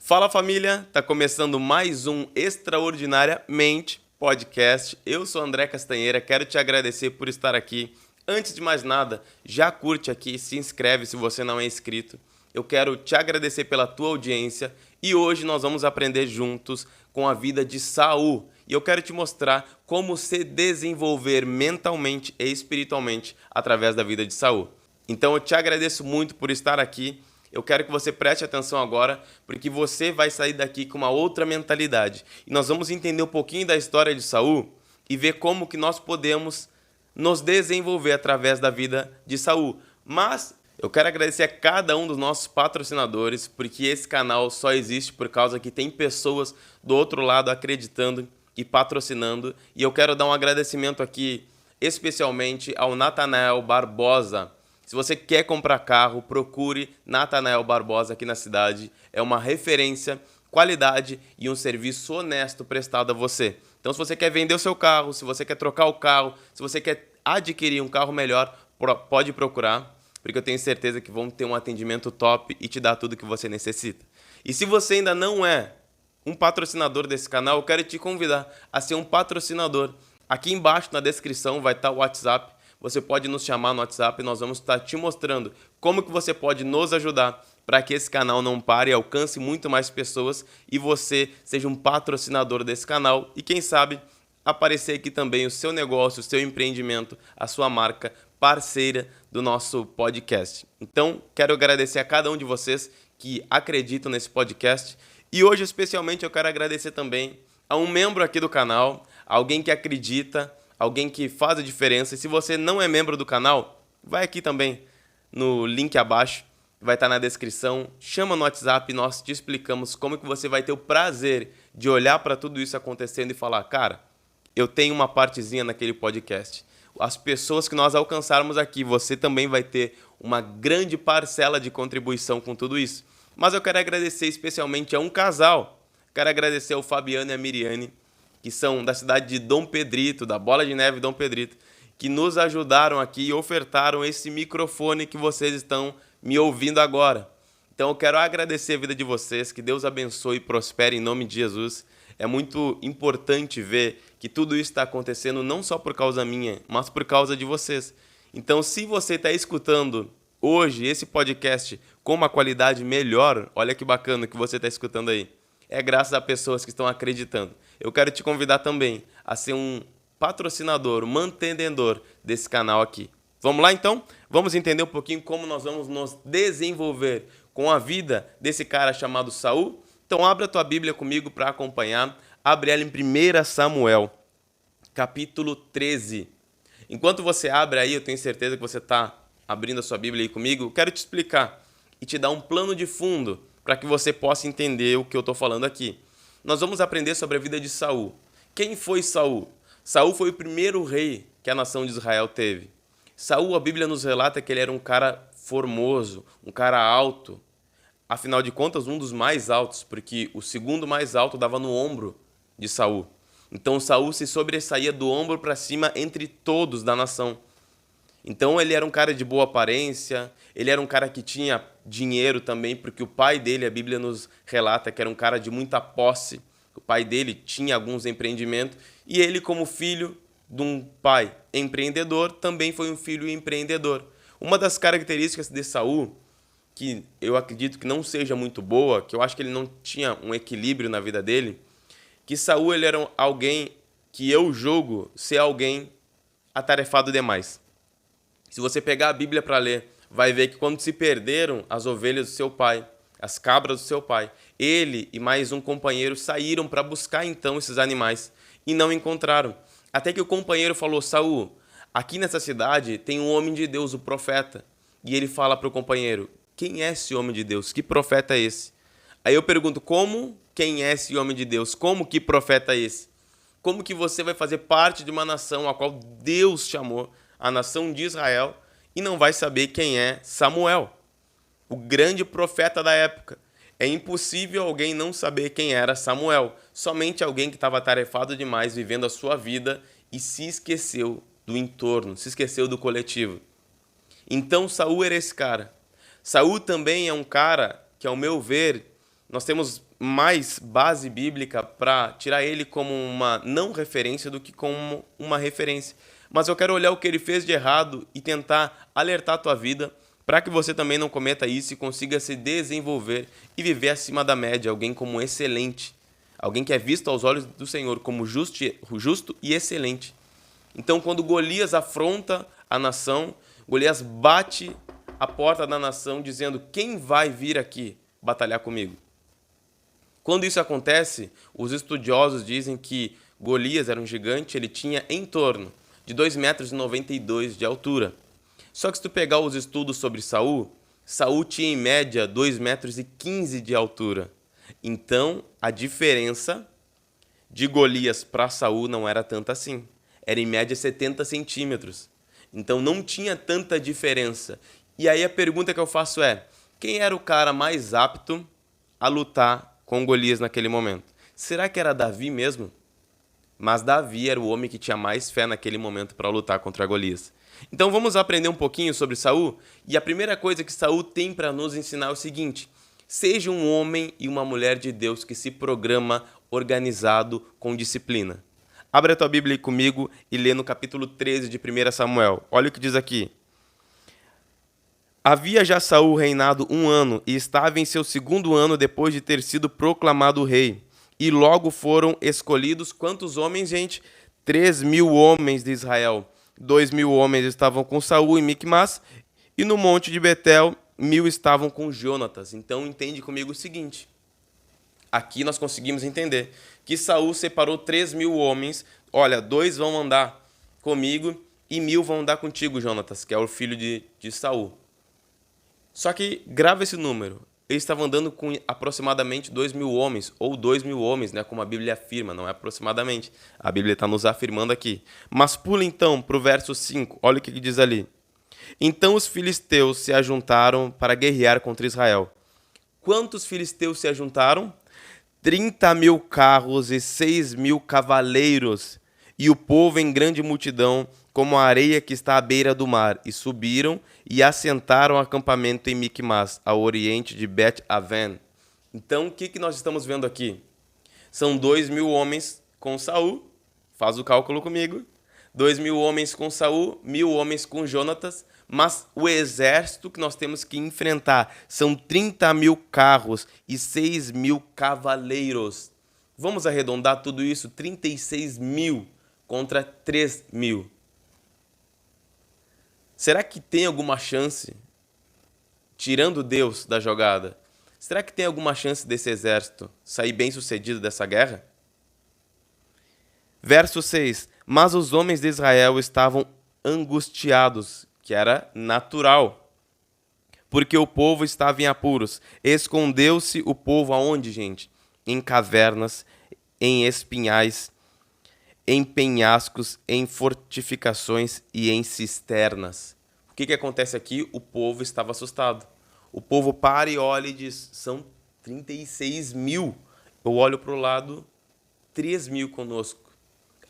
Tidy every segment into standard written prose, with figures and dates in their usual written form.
Fala família, tá começando mais um Extraordinariamente podcast. Eu sou André Castanheira, quero te agradecer por estar aqui. Antes de mais nada, já curte aqui, se inscreve se você não é inscrito. Eu quero te agradecer pela tua audiência e hoje nós vamos aprender juntos com a vida de Saul. E eu quero te mostrar como se desenvolver mentalmente e espiritualmente através da vida de Saul. Então eu te agradeço muito por estar aqui. Eu quero que você preste atenção agora, porque você vai sair daqui com uma outra mentalidade. E nós vamos entender um pouquinho da história de Saul e ver como que nós podemos nos desenvolver através da vida de Saul. Mas eu quero agradecer a cada um dos nossos patrocinadores, porque esse canal só existe por causa que tem pessoas do outro lado acreditando e patrocinando. E eu quero dar um agradecimento aqui especialmente ao Natanael Barbosa. Se você quer comprar carro, procure Natanael Barbosa aqui na cidade. É uma referência, qualidade e um serviço honesto prestado a você. Então, se você quer vender o seu carro, se você quer trocar o carro, se você quer adquirir um carro melhor, pode procurar, porque eu tenho certeza que vão ter um atendimento top e te dar tudo que você necessita. E se você ainda não é um patrocinador desse canal, eu quero te convidar a ser um patrocinador. Aqui embaixo na descrição vai estar o WhatsApp. Você pode nos chamar no WhatsApp e nós vamos estar te mostrando como que você pode nos ajudar para que esse canal não pare e alcance muito mais pessoas e você seja um patrocinador desse canal e quem sabe aparecer aqui também o seu negócio, o seu empreendimento, a sua marca parceira do nosso podcast. Então, quero agradecer a cada um de vocês que acreditam nesse podcast e hoje especialmente eu quero agradecer também a um membro aqui do canal, alguém que acredita, alguém que faz a diferença. E se você não é membro do canal, vai aqui também no link abaixo, vai estar na descrição. Chama no WhatsApp e nós te explicamos como que você vai ter o prazer de olhar para tudo isso acontecendo e falar, cara, eu tenho uma partezinha naquele podcast. As pessoas que nós alcançarmos aqui, você também vai ter uma grande parcela de contribuição com tudo isso. Mas eu quero agradecer especialmente a um casal. Quero agradecer ao Fabiano e a Miriane, que são da cidade de Dom Pedrito, da Bola de Neve Dom Pedrito, que nos ajudaram aqui e ofertaram esse microfone que vocês estão me ouvindo agora. Então eu quero agradecer a vida de vocês, que Deus abençoe e prospere em nome de Jesus. É muito importante ver que tudo isso está acontecendo não só por causa minha, mas por causa de vocês. Então se você está escutando hoje esse podcast com uma qualidade melhor, olha que bacana que você está escutando aí. É graças a pessoas que estão acreditando. Eu quero te convidar também a ser um patrocinador, um mantenedor desse canal aqui. Vamos lá então? Vamos entender um pouquinho como nós vamos nos desenvolver com a vida desse cara chamado Saul? Então abra a tua Bíblia comigo para acompanhar. Abre ela em 1 Samuel, capítulo 13. Enquanto você abre aí, eu tenho certeza que você está abrindo a sua Bíblia aí comigo, eu quero te explicar e te dar um plano de fundo para que você possa entender o que eu estou falando aqui. Nós vamos aprender sobre a vida de Saul. Quem foi Saul? Saul foi o primeiro rei que a nação de Israel teve. Saul, a Bíblia nos relata que ele era um cara formoso, um cara alto. Afinal de contas, um dos mais altos, porque o segundo mais alto dava no ombro de Saul. Então Saul se sobressaía do ombro para cima entre todos da nação. Então ele era um cara de boa aparência, ele era um cara que tinha dinheiro também, porque o pai dele, a Bíblia nos relata que era um cara de muita posse. O pai dele tinha alguns empreendimentos e ele, como filho de um pai empreendedor, também foi um filho empreendedor. Uma das características de Saul, que eu acredito que não seja muito boa, que eu acho que ele não tinha um equilíbrio na vida dele, que Saul ele era alguém que eu julgo ser alguém atarefado demais. Se você pegar a Bíblia para ler, vai ver que quando se perderam as ovelhas do seu pai, as cabras do seu pai, ele e mais um companheiro saíram para buscar então esses animais e não encontraram. Até que o companheiro falou, Saul, aqui nessa cidade tem um homem de Deus, o profeta. E ele fala para o companheiro, quem é esse homem de Deus? Que profeta é esse? Aí eu pergunto, como quem é esse homem de Deus? Como que profeta é esse? Como que você vai fazer parte de uma nação a qual Deus chamou, a nação de Israel, e não vai saber quem é Samuel, o grande profeta da época? É impossível alguém não saber quem era Samuel, somente alguém que estava atarefado demais, vivendo a sua vida e se esqueceu do entorno, se esqueceu do coletivo. Então Saul era esse cara. Saul também é um cara que, ao meu ver, nós temos mais base bíblica para tirar ele como uma não referência do que como uma referência. Mas eu quero olhar o que ele fez de errado e tentar alertar a tua vida para que você também não cometa isso e consiga se desenvolver e viver acima da média, alguém como excelente, alguém que é visto aos olhos do Senhor como justo e excelente. Então, quando Golias afronta a nação, Golias bate a porta da nação dizendo: quem vai vir aqui batalhar comigo? Quando isso acontece, os estudiosos dizem que Golias era um gigante, ele tinha em torno de 2,92 metros de altura. Só que se tu pegar os estudos sobre Saul, Saul tinha em média 2,15 metros de altura. Então, a diferença de Golias para Saul não era tanta assim. Era em média 70 centímetros. Então não tinha tanta diferença. E aí a pergunta que eu faço é: quem era o cara mais apto a lutar com Golias naquele momento? Será que era Davi mesmo? Mas Davi era o homem que tinha mais fé naquele momento para lutar contra Golias. Então vamos aprender um pouquinho sobre Saul? E a primeira coisa que Saul tem para nos ensinar é o seguinte: seja um homem e uma mulher de Deus que se programa organizado com disciplina. Abre a tua Bíblia aí comigo e lê no capítulo 13 de 1 Samuel. Olha o que diz aqui. Havia já Saul reinado 1 ano e estava em seu 2º ano depois de ter sido proclamado rei. E logo foram escolhidos quantos homens, gente? 3.000 homens de Israel. 2.000 homens estavam com Saul em Micmas e no monte de Betel 1.000 estavam com Jonatas. Então entende comigo o seguinte. Aqui nós conseguimos entender que Saul separou 3.000 homens. Olha, 2 vão andar comigo e 1.000 vão andar contigo, Jonatas, que é o filho de Saul. Só que grava esse número. Eles estavam andando com aproximadamente 2.000 homens, ou 2.000 homens, né, como a Bíblia afirma, não é aproximadamente. A Bíblia está nos afirmando aqui. Mas pula então para o verso 5, olha o que diz ali. Então os filisteus se ajuntaram para guerrear contra Israel. Quantos filisteus se ajuntaram? 30.000 carros e 6.000 cavaleiros, e o povo em grande multidão, como a areia que está à beira do mar, e subiram e assentaram acampamento em Micmas, ao oriente de Bet-Aven. Então, o que nós estamos vendo aqui? São 2.000 homens com Saul, faz o cálculo comigo, 2.000 homens com Saul, 1.000 homens com Jonatas, mas o exército que nós temos que enfrentar são 30.000 carros e 6.000 cavaleiros. Vamos arredondar tudo isso, 36.000 contra 3.000. Será que tem alguma chance, tirando Deus da jogada, será que tem alguma chance desse exército sair bem sucedido dessa guerra? Verso 6. Mas os homens de Israel estavam angustiados, que era natural, porque o povo estava em apuros. Escondeu-se o povo aonde, gente? Em cavernas, em espinhais, em penhascos, em fortificações e em cisternas. O que acontece aqui? O povo estava assustado. O povo para e olha e diz: são 36.000. Eu olho para o lado, 3.000 conosco.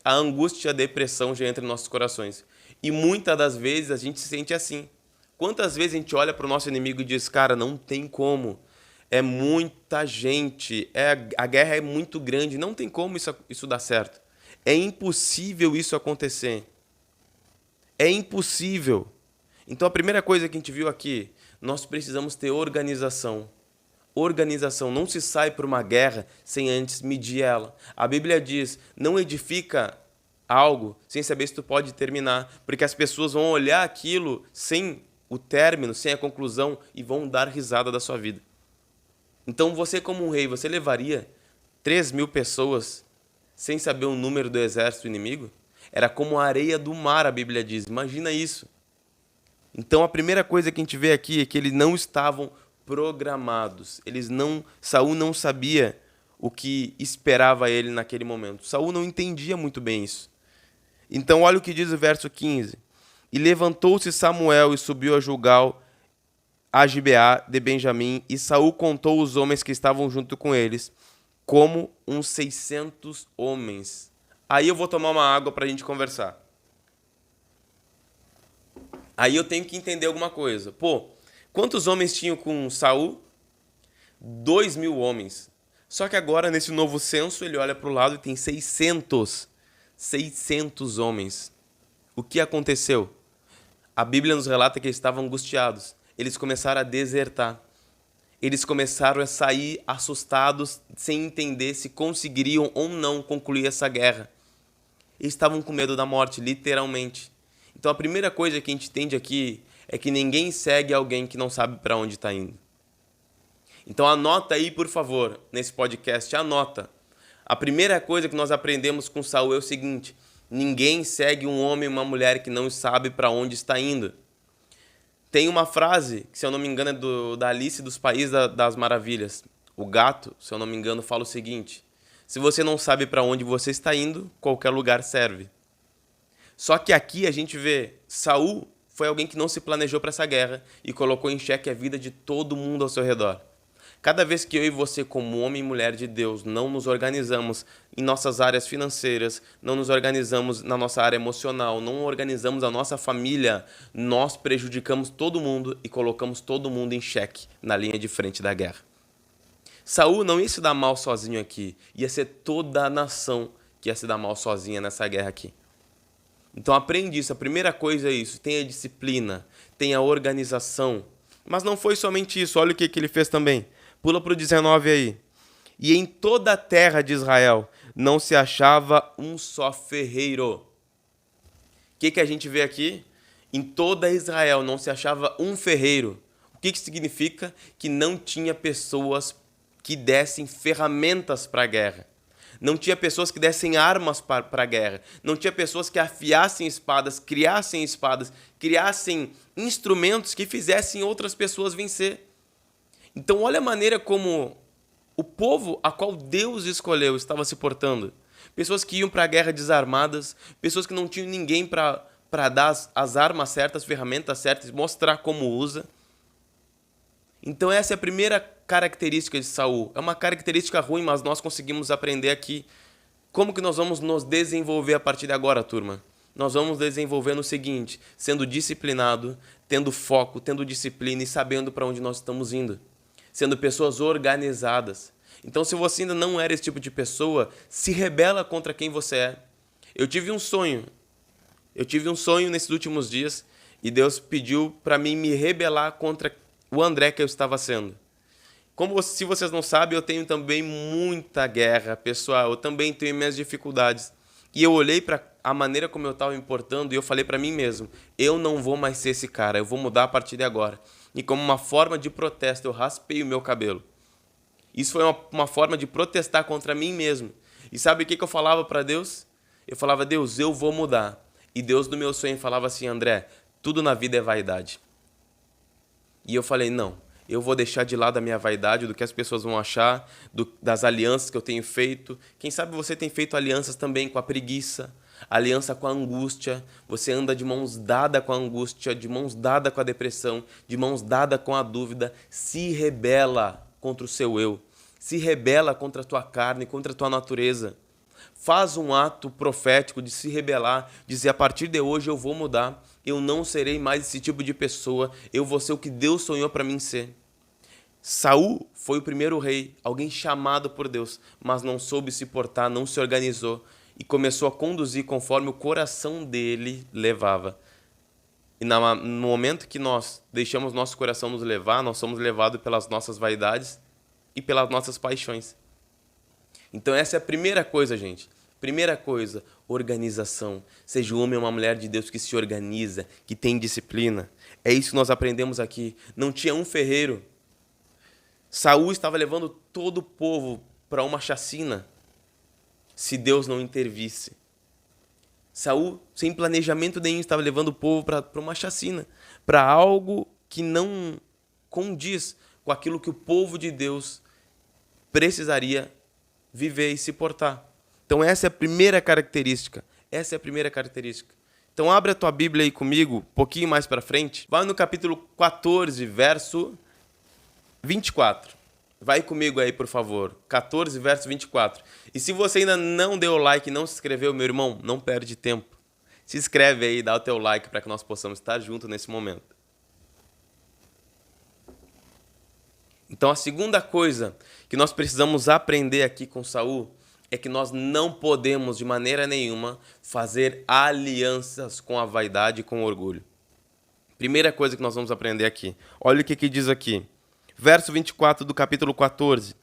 A angústia e a depressão já entram em nossos corações. E muitas das vezes a gente se sente assim. Quantas vezes a gente olha para o nosso inimigo e diz: cara, não tem como. É muita gente. A guerra é muito grande. Não tem como isso dar certo. É impossível isso acontecer. É impossível. Então a primeira coisa que a gente viu aqui, nós precisamos ter organização. Organização. Não se sai para uma guerra sem antes medir ela. A Bíblia diz: não edifica algo sem saber se tu pode terminar, porque as pessoas vão olhar aquilo sem o término, sem a conclusão e vão dar risada da sua vida. Então você, como um rei, você levaria 3.000 pessoas sem saber o número do exército inimigo? Era como a areia do mar, a Bíblia diz. Imagina isso. Então a primeira coisa que a gente vê aqui é que eles não estavam programados. Saul não sabia o que esperava ele naquele momento. Saul não entendia muito bem isso. Então olha o que diz o verso 15. E levantou-se Samuel e subiu a Gilgal, a Gibeá de Benjamim, e Saul contou os homens que estavam junto com eles, como uns 600 homens. Aí eu vou tomar uma água para a gente conversar. Aí eu tenho que entender alguma coisa. Pô, quantos homens tinham com Saul? 2.000 homens. Só que agora, nesse novo censo, ele olha para o lado e tem 600 homens. O que aconteceu? A Bíblia nos relata que eles estavam angustiados. Eles começaram a desertar. Eles começaram a sair assustados, sem entender se conseguiriam ou não concluir essa guerra. Eles estavam com medo da morte, literalmente. Então a primeira coisa que a gente entende aqui é que ninguém segue alguém que não sabe para onde está indo. Então anota aí, por favor, nesse podcast, anota. A primeira coisa que nós aprendemos com Saul é o seguinte: ninguém segue um homem ou uma mulher que não sabe para onde está indo. Tem uma frase, que se eu não me engano é da Alice dos Países das Maravilhas. O gato, se eu não me engano, fala o seguinte: se você não sabe para onde você está indo, qualquer lugar serve. Só que aqui a gente vê, Saul foi alguém que não se planejou para essa guerra e colocou em xeque a vida de todo mundo ao seu redor. Cada vez que eu e você, como homem e mulher de Deus, não nos organizamos em nossas áreas financeiras, não nos organizamos na nossa área emocional, não organizamos a nossa família, nós prejudicamos todo mundo e colocamos todo mundo em xeque na linha de frente da guerra. Saul não ia se dar mal sozinho aqui, ia ser toda a nação que ia se dar mal sozinha nessa guerra aqui. Então aprende isso, a primeira coisa é isso, tenha disciplina, tenha organização. Mas não foi somente isso, olha o que ele fez também. Pula para o 19 aí. E em toda a terra de Israel não se achava um só ferreiro. O que a gente vê aqui? Em toda Israel não se achava um ferreiro. O que significa? Que não tinha pessoas que dessem ferramentas para a guerra. Não tinha pessoas que dessem armas para a guerra. Não tinha pessoas que afiassem espadas, criassem instrumentos que fizessem outras pessoas vencer. Então olha a maneira como o povo a qual Deus escolheu estava se portando. Pessoas que iam para a guerra desarmadas, pessoas que não tinham ninguém para dar as armas certas, as ferramentas certas, mostrar como usa. Então essa é a primeira característica de Saul. É uma característica ruim, mas nós conseguimos aprender aqui. Como que nós vamos nos desenvolver a partir de agora, turma? Nós vamos desenvolver no seguinte: sendo disciplinado, tendo foco, tendo disciplina e sabendo para onde nós estamos indo. Sendo pessoas organizadas. Então, se você ainda não era esse tipo de pessoa, se rebela contra quem você é. Eu tive um sonho nesses últimos dias e Deus pediu para mim me rebelar contra o André que eu estava sendo. Se vocês não sabem, eu tenho também muita guerra, pessoal. Eu também tenho minhas dificuldades. E eu olhei para a maneira como eu estava me portando e eu falei para mim mesmo: eu não vou mais ser esse cara, eu vou mudar a partir de agora. E como uma forma de protesto, eu raspei o meu cabelo. Isso foi uma forma de protestar contra mim mesmo. E sabe o que eu falava para Deus? Eu falava: Deus, eu vou mudar. E Deus no meu sonho falava assim: André, tudo na vida é vaidade. E eu falei: não, eu vou deixar de lado a minha vaidade, do que as pessoas vão achar, das alianças que eu tenho feito. Quem sabe você tem feito alianças também com a preguiça, aliança com a angústia. Você anda de mãos dadas com a angústia, de mãos dadas com a depressão, de mãos dadas com a dúvida. Se rebela contra o seu eu. Se rebela contra a tua carne, contra a tua natureza. Faz um ato profético de se rebelar, dizer: a partir de hoje eu vou mudar. Eu não serei mais esse tipo de pessoa. Eu vou ser o que Deus sonhou para mim ser. Saul foi o primeiro rei, alguém chamado por Deus, mas não soube se portar, não se organizou e começou a conduzir conforme o coração dele levava. E no momento que nós deixamos nosso coração nos levar, nós somos levados pelas nossas vaidades e pelas nossas paixões. Então essa é a primeira coisa, gente. Primeira coisa, organização. Seja um homem ou uma mulher de Deus que se organiza, que tem disciplina. É isso que nós aprendemos aqui. Não tinha um ferreiro. Saul estava levando todo o povo para uma chacina se Deus não intervisse. Saul, sem planejamento nenhum, estava levando o povo para uma chacina, para algo que não condiz com aquilo que o povo de Deus precisaria viver e se portar. Então essa é a primeira característica. Então abre a tua Bíblia aí comigo, um pouquinho mais para frente. Vai no capítulo 14, verso 24. Vai comigo aí, por favor. 14, verso 24. E se você ainda não deu o like e não se inscreveu, meu irmão, não perde tempo. Se inscreve aí, dá o teu like para que nós possamos estar juntos nesse momento. Então a segunda coisa que nós precisamos aprender aqui com Saul é que nós não podemos de maneira nenhuma fazer alianças com a vaidade e com o orgulho. Primeira coisa que nós vamos aprender aqui. Olha o que diz aqui. Verso 24 do capítulo 14.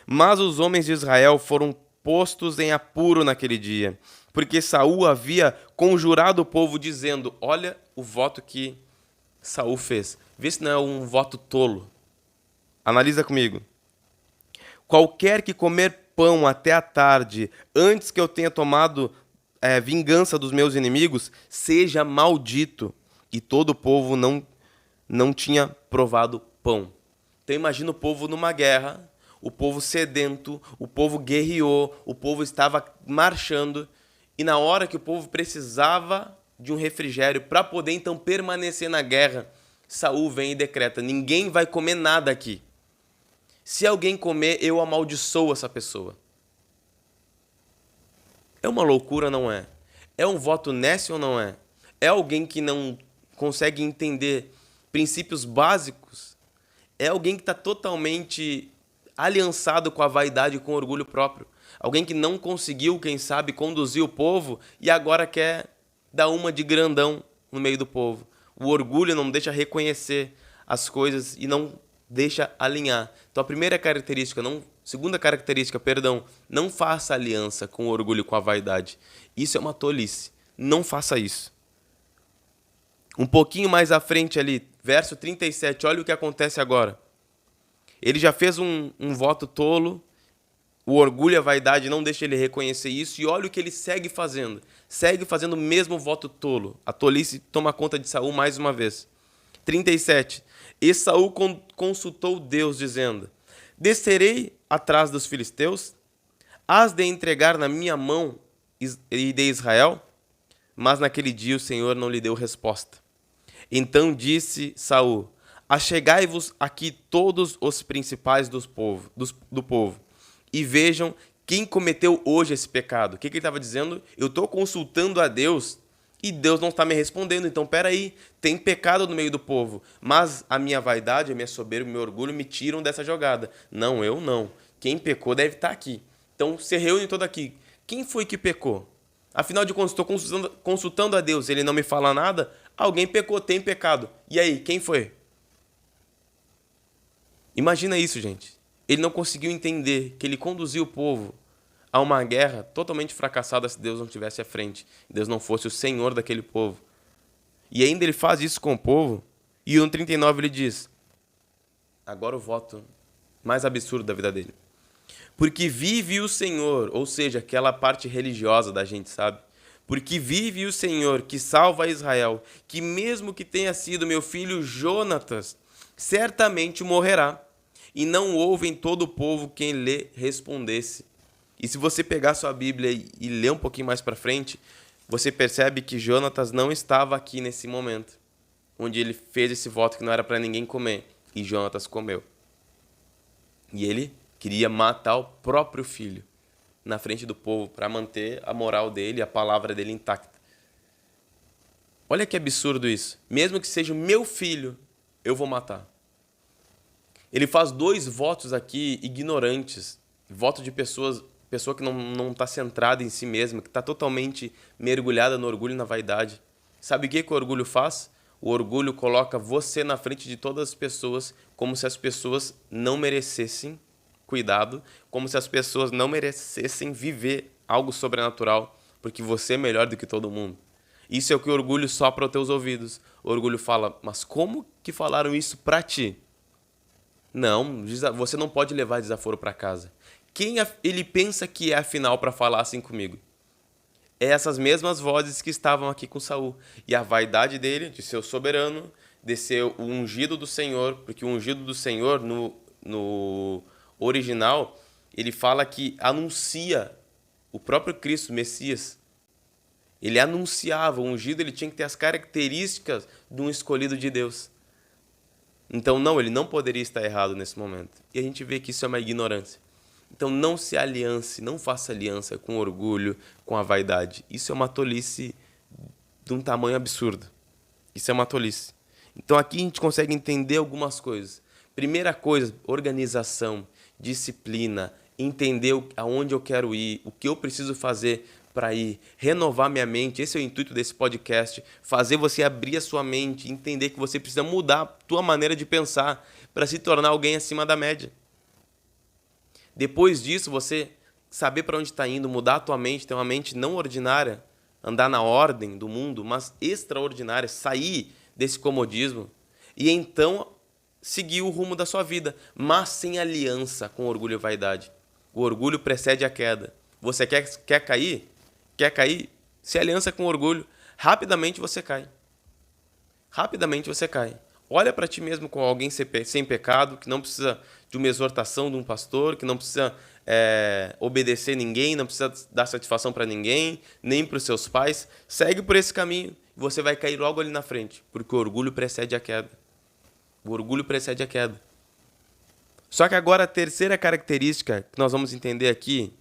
Mas os homens de Israel foram postos em apuro naquele dia, porque Saul havia conjurado o povo dizendo, olha o voto que Saul fez. Vê se não é um voto tolo. Analisa comigo. Qualquer que comer pão até a tarde, antes que eu tenha tomado vingança dos meus inimigos, seja maldito. E todo o povo não tinha provado pão. Então imagina o povo numa guerra, o povo sedento, o povo guerreou, o povo estava marchando, e na hora que o povo precisava de um refrigério para poder então permanecer na guerra, Saul vem e decreta, ninguém vai comer nada aqui. Se alguém comer, eu amaldiçoo essa pessoa. É uma loucura, não é? É um voto nécio ou não é? É alguém que não consegue entender princípios básicos? É alguém que está totalmente aliançado com a vaidade e com o orgulho próprio. Alguém que não conseguiu, quem sabe, conduzir o povo e agora quer dar uma de grandão no meio do povo. O orgulho não deixa reconhecer as coisas e não deixa alinhar. Então a segunda característica, não faça aliança com o orgulho e com a vaidade. Isso é uma tolice. Não faça isso. Um pouquinho mais à frente ali, verso 37, olha o que acontece agora. Ele já fez um voto tolo, o orgulho e a vaidade não deixa ele reconhecer isso, e olha o que ele segue fazendo. Segue fazendo o mesmo voto tolo. A tolice toma conta de Saul mais uma vez. 37. E Saul consultou Deus, dizendo, descerei atrás dos filisteus? Hás de entregar na minha mão e de Israel? Mas naquele dia o Senhor não lhe deu resposta. Então disse Saul, achegai-vos aqui todos os principais do povo, e vejam quem cometeu hoje esse pecado. O que ele estava dizendo? Eu estou consultando a Deus e Deus não está me respondendo. Então, peraí, tem pecado no meio do povo, mas a minha vaidade, a minha soberba, o meu orgulho me tiram dessa jogada. Não, eu não. Quem pecou deve estar aqui. Então, se reúne todo aqui. Quem foi que pecou? Afinal de contas, estou consultando a Deus, ele não me fala nada? Alguém pecou, tem pecado. E aí, quem foi? Imagina isso, gente. Ele não conseguiu entender que ele conduziu o povo a uma guerra totalmente fracassada se Deus não estivesse à frente. Deus não fosse o Senhor daquele povo. E ainda ele faz isso com o povo. E no 39 ele diz, agora o voto mais absurdo da vida dele. Porque vive o Senhor, ou seja, aquela parte religiosa da gente, sabe? Porque vive o Senhor que salva Israel, que mesmo que tenha sido meu filho Jonatas, certamente morrerá. E não houve em todo o povo quem lhe respondesse. E se você pegar sua Bíblia e ler um pouquinho mais para frente, você percebe que Jonatas não estava aqui nesse momento, onde ele fez esse voto que não era para ninguém comer, e Jonatas comeu. E ele queria matar o próprio filho na frente do povo para manter a moral dele, a palavra dele intacta. Olha que absurdo isso. Mesmo que seja o meu filho, eu vou matar. Ele faz dois votos aqui ignorantes. Voto de pessoa que não está centrada em si mesma, que está totalmente mergulhada no orgulho e na vaidade. Sabe o que o orgulho faz? O orgulho coloca você na frente de todas as pessoas, como se as pessoas não merecessem cuidado, como se as pessoas não merecessem viver algo sobrenatural, porque você é melhor do que todo mundo. Isso é o que o orgulho sopra aos teus ouvidos. O orgulho fala, mas como que falaram isso para ti? Não, você não pode levar desaforo para casa. Quem ele pensa que é afinal para falar assim comigo? É essas mesmas vozes que estavam aqui com Saul. E a vaidade dele, de ser o soberano, de ser o ungido do Senhor, porque o ungido do Senhor, no original, ele fala que anuncia o próprio Cristo, o Messias. Ele anunciava, o ungido ele tinha que ter as características de um escolhido de Deus. Então, não, ele não poderia estar errado nesse momento. E a gente vê que isso é uma ignorância. Então, não se aliance, não faça aliança com orgulho, com a vaidade. Isso é uma tolice de um tamanho absurdo. Isso é uma tolice. Então, aqui a gente consegue entender algumas coisas. Primeira coisa, organização, disciplina, entender aonde eu quero ir, o que eu preciso fazer para ir, renovar minha mente. Esse é o intuito desse podcast, fazer você abrir a sua mente, entender que você precisa mudar a tua maneira de pensar para se tornar alguém acima da média. Depois disso, você saber para onde está indo, mudar a tua mente, ter uma mente não ordinária, andar na ordem do mundo, mas extraordinária, sair desse comodismo e então seguir o rumo da sua vida, mas sem aliança com orgulho e vaidade. O orgulho precede a queda. Você quer cair? Quer cair? Se aliança com orgulho, rapidamente você cai. Rapidamente você cai. Olha para ti mesmo com alguém sem pecado, que não precisa de uma exortação de um pastor, que não precisa obedecer ninguém, não precisa dar satisfação para ninguém, nem para os seus pais. Segue por esse caminho e você vai cair logo ali na frente, porque o orgulho precede a queda. O orgulho precede a queda. Só que agora a terceira característica que nós vamos entender aqui,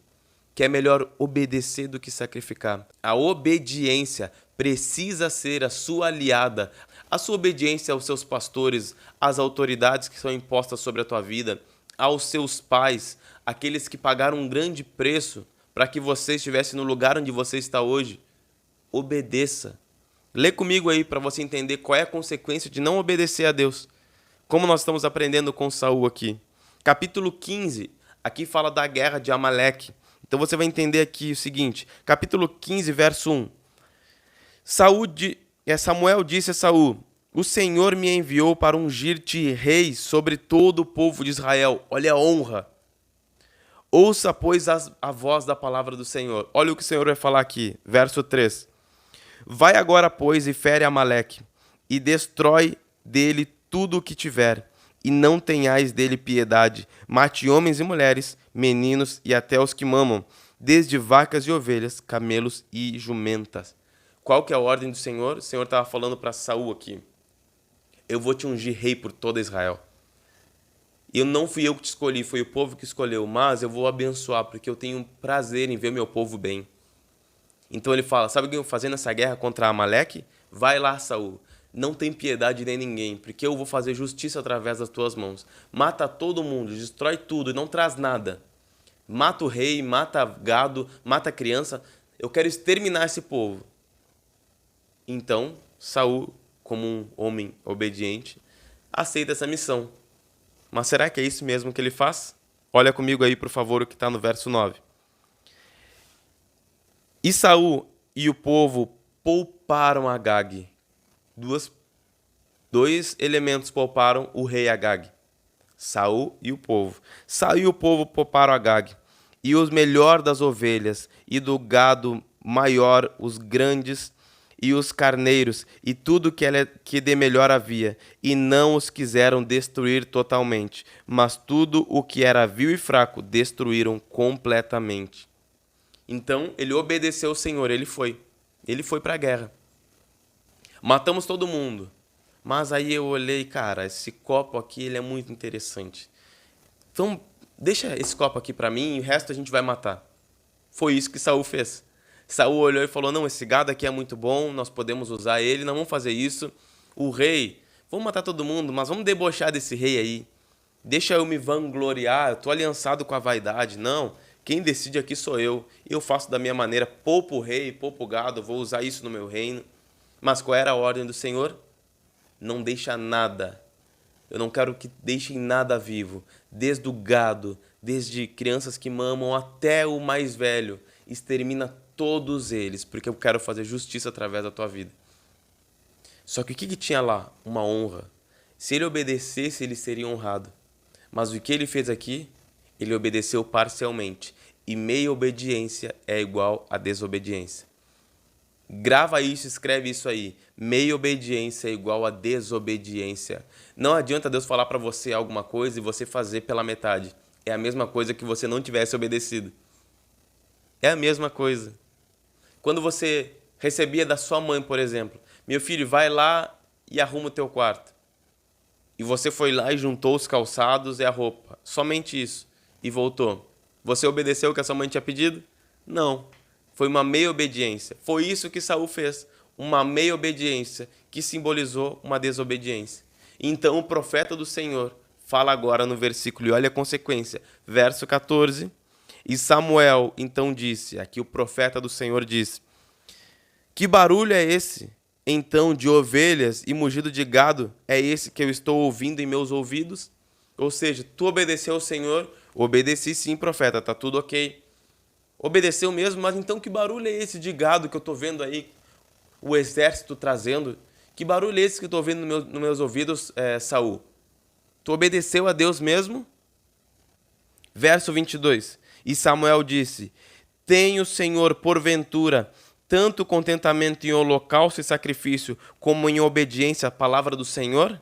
que é melhor obedecer do que sacrificar. A obediência precisa ser a sua aliada. A sua obediência aos seus pastores, às autoridades que são impostas sobre a tua vida, aos seus pais, aqueles que pagaram um grande preço para que você estivesse no lugar onde você está hoje. Obedeça. Lê comigo aí para você entender qual é a consequência de não obedecer a Deus. Como nós estamos aprendendo com Saul aqui. Capítulo 15, aqui fala da guerra de Amaleque. Então você vai entender aqui o seguinte, capítulo 15, verso 1. Samuel disse a Saul: o Senhor me enviou para ungir-te rei sobre todo o povo de Israel. Olha a honra. Ouça, pois, a voz da palavra do Senhor. Olha o que o Senhor vai falar aqui, verso 3. Vai agora, pois, e fere Amaleque, e destrói dele tudo o que tiver, e não tenhais dele piedade. Mate homens e mulheres, meninos e até os que mamam, desde vacas e ovelhas, camelos e jumentas. Qual que é a ordem do Senhor? O Senhor estava falando para Saul aqui. Eu vou te ungir rei por toda Israel. E não fui eu que te escolhi, foi o povo que escolheu, mas eu vou abençoar, porque eu tenho prazer em ver meu povo bem. Então ele fala, sabe o que eu vou fazer nessa guerra contra Amaleque? Vai lá, Saul. Não tem piedade nem ninguém, porque eu vou fazer justiça através das tuas mãos. Mata todo mundo, destrói tudo e não traz nada. Mata o rei, mata gado, mata criança. Eu quero exterminar esse povo. Então, Saul, como um homem obediente, aceita essa missão. Mas será que é isso mesmo que ele faz? Olha comigo aí, por favor, o que está no verso 9. E Saul e o povo pouparam Agag. Dois elementos pouparam o rei Agag. Saul e o povo. Saul e o povo pouparam Agag. E os melhor das ovelhas e do gado maior, os grandes e os carneiros, e tudo que de melhor havia, e não os quiseram destruir totalmente, mas tudo o que era vil e fraco destruíram completamente. Então ele obedeceu ao Senhor, ele foi para a guerra. Matamos todo mundo. Mas aí eu olhei, cara, esse copo aqui ele é muito interessante. Então, deixa esse copo aqui para mim e o resto a gente vai matar. Foi isso que Saul fez. Saul olhou e falou, não, esse gado aqui é muito bom, nós podemos usar ele, não vamos fazer isso. O rei, vamos matar todo mundo, mas vamos debochar desse rei aí. Deixa eu me vangloriar, eu estou aliançado com a vaidade. Não, quem decide aqui sou eu. Eu faço da minha maneira, poupo o rei, poupo o gado, vou usar isso no meu reino. Mas qual era a ordem do Senhor? Não deixa nada. Eu não quero que deixem nada vivo. Desde o gado, desde crianças que mamam até o mais velho. Extermina todos eles, porque eu quero fazer justiça através da tua vida. Só que o que tinha lá? Uma honra. Se ele obedecesse, ele seria honrado. Mas o que ele fez aqui? Ele obedeceu parcialmente. E meia obediência é igual a desobediência. Grava isso, escreve isso aí. Meia obediência é igual a desobediência. Não adianta Deus falar para você alguma coisa e você fazer pela metade. É a mesma coisa que você não tivesse obedecido. É a mesma coisa. Quando você recebia da sua mãe, por exemplo, meu filho, vai lá e arruma o teu quarto. E você foi lá e juntou os calçados e a roupa. Somente isso. E voltou. Você obedeceu o que a sua mãe tinha pedido? Não. Foi uma meia obediência. Foi isso que Saul fez. Uma meia obediência que simbolizou uma desobediência. Então o profeta do Senhor fala agora no versículo, e olha a consequência. Verso 14. E Samuel então disse, aqui o profeta do Senhor disse, que barulho é esse, então, de ovelhas e mugido de gado é esse que eu estou ouvindo em meus ouvidos? Ou seja, tu obedeceu ao Senhor? Obedeci sim, profeta, tá tudo ok. Obedeceu mesmo, mas então que barulho é esse de gado que eu estou vendo aí, o exército trazendo? Que barulho é esse que eu estou ouvindo nos meus ouvidos, Saul? Tu obedeceu a Deus mesmo? Verso 22. E Samuel disse, tem o Senhor, porventura, tanto contentamento em holocausto e sacrifício, como em obediência à palavra do Senhor?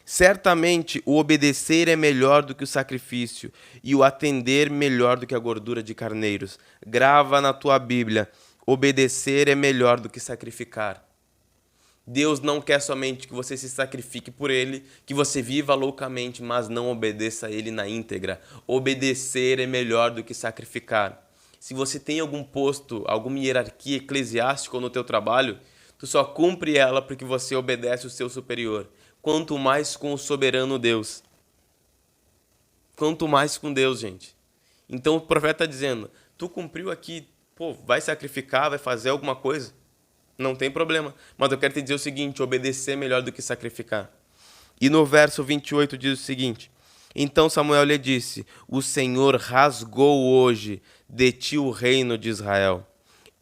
Certamente o obedecer é melhor do que o sacrifício, e o atender melhor do que a gordura de carneiros. Grava na tua Bíblia, obedecer é melhor do que sacrificar. Deus não quer somente que você se sacrifique por Ele, que você viva loucamente, mas não obedeça a Ele na íntegra. Obedecer é melhor do que sacrificar. Se você tem algum posto, alguma hierarquia eclesiástica no teu trabalho, tu só cumpre ela porque você obedece o seu superior. Quanto mais com o soberano Deus. Quanto mais com Deus, gente. Então o profeta está dizendo, tu cumpriu aqui, vai sacrificar, vai fazer alguma coisa? Não tem problema. Mas eu quero te dizer o seguinte, obedecer é melhor do que sacrificar. E no verso 28 diz o seguinte, então Samuel lhe disse, o Senhor rasgou hoje de ti o reino de Israel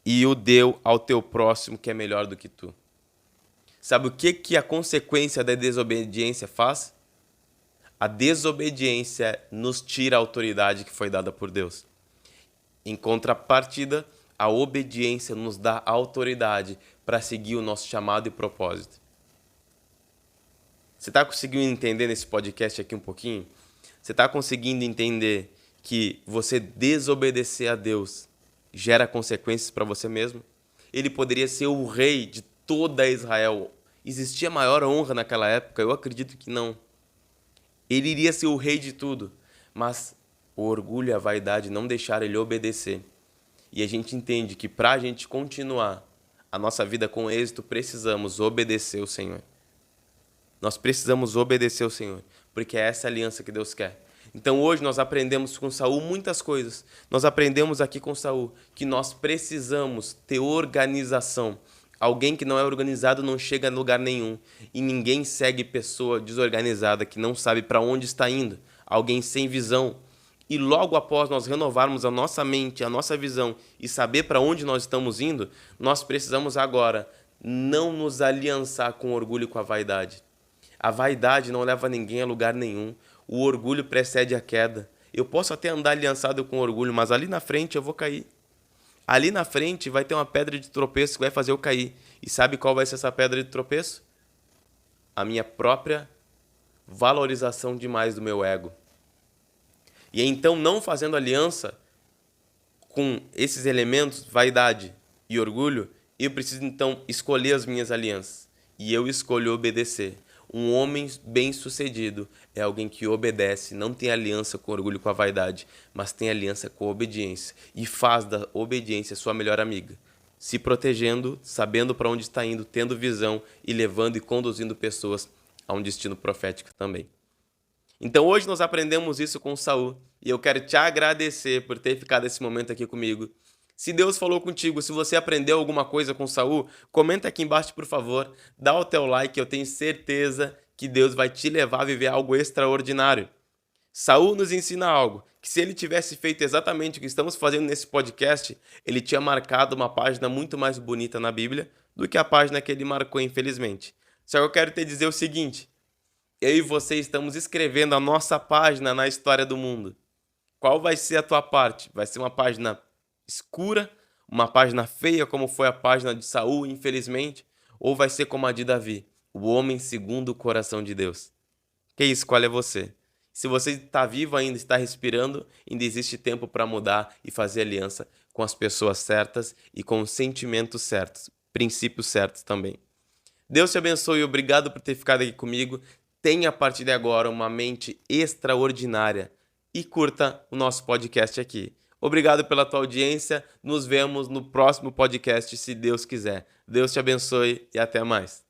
e o deu ao teu próximo que é melhor do que tu. Sabe o que a consequência da desobediência faz? A desobediência nos tira a autoridade que foi dada por Deus. Em contrapartida, a obediência nos dá autoridade para seguir o nosso chamado e propósito. Você está conseguindo entender nesse podcast aqui um pouquinho? Você está conseguindo entender que você desobedecer a Deus gera consequências para você mesmo? Ele poderia ser o rei de toda Israel. Existia maior honra naquela época? Eu acredito que não. Ele iria ser o rei de tudo, mas o orgulho e a vaidade não deixaram ele obedecer. E a gente entende que para a gente continuar a nossa vida com êxito, precisamos obedecer o Senhor. Nós precisamos obedecer o Senhor, porque é essa aliança que Deus quer. Então hoje nós aprendemos com Saul muitas coisas. Nós aprendemos aqui com Saul que nós precisamos ter organização. Alguém que não é organizado não chega a lugar nenhum. E ninguém segue pessoa desorganizada que não sabe para onde está indo. Alguém sem visão. E logo após nós renovarmos a nossa mente, a nossa visão e saber para onde nós estamos indo, nós precisamos agora não nos aliançar com o orgulho e com a vaidade. A vaidade não leva ninguém a lugar nenhum. O orgulho precede a queda. Eu posso até andar aliançado com orgulho, mas ali na frente eu vou cair. Ali na frente vai ter uma pedra de tropeço que vai fazer eu cair. E sabe qual vai ser essa pedra de tropeço? A minha própria valorização demais do meu ego. E então, não fazendo aliança com esses elementos, vaidade e orgulho, eu preciso então escolher as minhas alianças. E eu escolho obedecer. Um homem bem-sucedido é alguém que obedece, não tem aliança com orgulho e com a vaidade, mas tem aliança com a obediência e faz da obediência sua melhor amiga, se protegendo, sabendo para onde está indo, tendo visão e levando e conduzindo pessoas a um destino profético também. Então hoje nós aprendemos isso com Saul e eu quero te agradecer por ter ficado esse momento aqui comigo. Se Deus falou contigo, se você aprendeu alguma coisa com Saul, comenta aqui embaixo, por favor. Dá o teu like, eu tenho certeza que Deus vai te levar a viver algo extraordinário. Saul nos ensina algo, que se ele tivesse feito exatamente o que estamos fazendo nesse podcast, ele tinha marcado uma página muito mais bonita na Bíblia do que a página que ele marcou, infelizmente. Só que eu quero te dizer o seguinte, eu e você estamos escrevendo a nossa página na história do mundo. Qual vai ser a tua parte? Vai ser uma página escura, uma página feia como foi a página de Saul, infelizmente, ou vai ser como a de Davi, o homem segundo o coração de Deus? Que escolhe você. Se você está vivo ainda, está respirando, ainda existe tempo para mudar e fazer aliança com as pessoas certas e com os sentimentos certos, princípios certos também. Deus te abençoe e obrigado por ter ficado aqui comigo. Tenha a partir de agora uma mente extraordinária e curta o nosso podcast aqui. Obrigado pela tua audiência. Nos vemos no próximo podcast, se Deus quiser. Deus te abençoe e até mais.